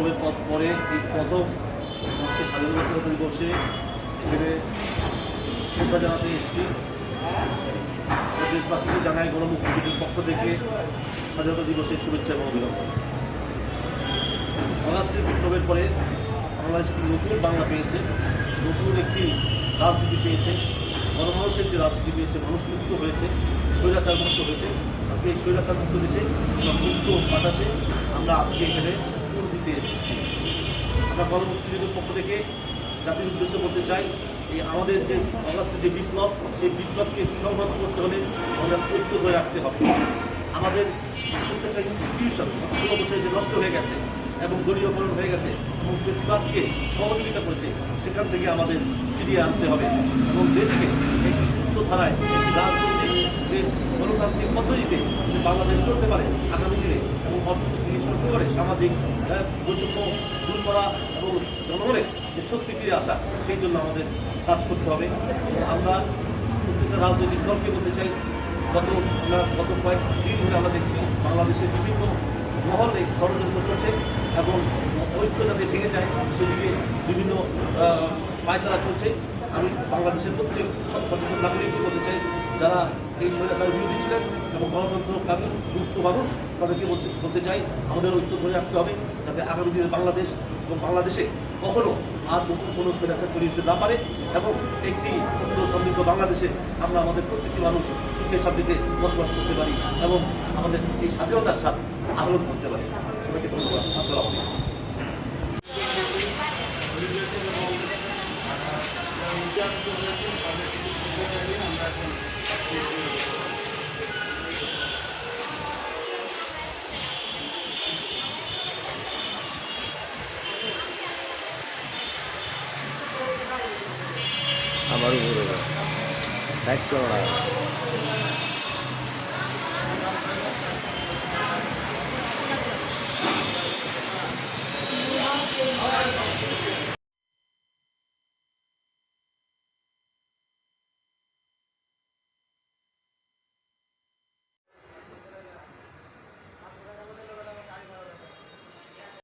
বিপ্লবের পরে এই প্রথম আজকে স্বাধীনতা দিবসে এখানে শ্রদ্ধা জানাতে এসেছি। দেশবাসীকে জানাই গণমুক্তিযুদ্ধের পক্ষ থেকে স্বাধীনতা দিবসের শুভেচ্ছা এবং অভিনন্দন। আগস্টের বিপ্লবের পরে বাংলাদেশ একটি নতুন বাংলা পেয়েছে, নতুন একটি রাজনীতি পেয়েছে, গণমানুষের একটি রাজনীতি পেয়েছে, মানুষ মুক্ত হয়েছে, স্বৈরাচার মুক্ত হয়েছে। আজকে এই স্বৈরাচার মুক্ত দেশে মুক্ত বাতাসে আমরা আজকে এখানে ফুল দিতে এসেছি। আমরা গণমুক্তিযুদ্ধের পক্ষ থেকে জাতির উদ্দেশ্যে বলতে চাই, এই আমাদের যে আগস্টের যে বিপ্লব, সেই বিপ্লবকে সুসংহত করতে হলে আমাদের ঐক্য ধরে রাখতে হবে। আমাদের প্রত্যেকটা ইনস্টিটিউশন 16 বছরে যে নষ্ট হয়ে গেছে এবং দলীয়করণ হয়ে গেছে এবং ফেসবাদকে সহযোগিতা করেছে, সেখান থেকে আমাদের ফিরিয়ে আনতে হবে এবং দেশকে একটি সুস্থ ধারায় একটি রাজনৈতিক যে গণতান্ত্রিক পদ্ধতিতে বাংলাদেশ চলতে পারে আগামী দিনে এবং অর্থনীতি শুরু করে সামাজিক বৈষম্য দূর করা এবং জনগণের যে স্বস্তি ফিরে আসা, সেই জন্য আমাদের কাজ করতে হবে। আমরা প্রত্যেকটা রাজনৈতিক দলকে বলতে চাই, গত কয়েকদিন ধরে আমরা দেখছি বাংলাদেশের বিভিন্ন মহলে ষড়যন্ত্র চলছে এবং ঐক্য যাতে ভেঙে যায় সেদিকে বিভিন্ন পায়তারা চলছে। আমি বাংলাদেশের প্রত্যেক সচেতন নাগরিককে বলতে চাই, যারা এই স্বৈরাচারের বিরোধী ছিলেন এবং গণতন্ত্রকামী মুক্ত মানুষ, তাদেরকে বলতে চাই আমাদের ঐক্য ধরে রাখতে হবে, যাতে আগামী দিনে বাংলাদেশ এবং বাংলাদেশে কখনো আর নতুন কোনো স্বৈরাচার তৈরি হতে না পারে এবং একটি সুন্দর সমৃদ্ধ বাংলাদেশে আমরা আমাদের প্রত্যেকটি মানুষ সুখে শান্তিতে বসবাস করতে পারি এবং আমাদের এই স্বাধীনতার স্বাদ আহরণ করতে পারি। সবাইকে ধন্যবাদ। আসসালামু আলাইকুম। আমারও ঘুরে গেল সাইড ক্যামেরা।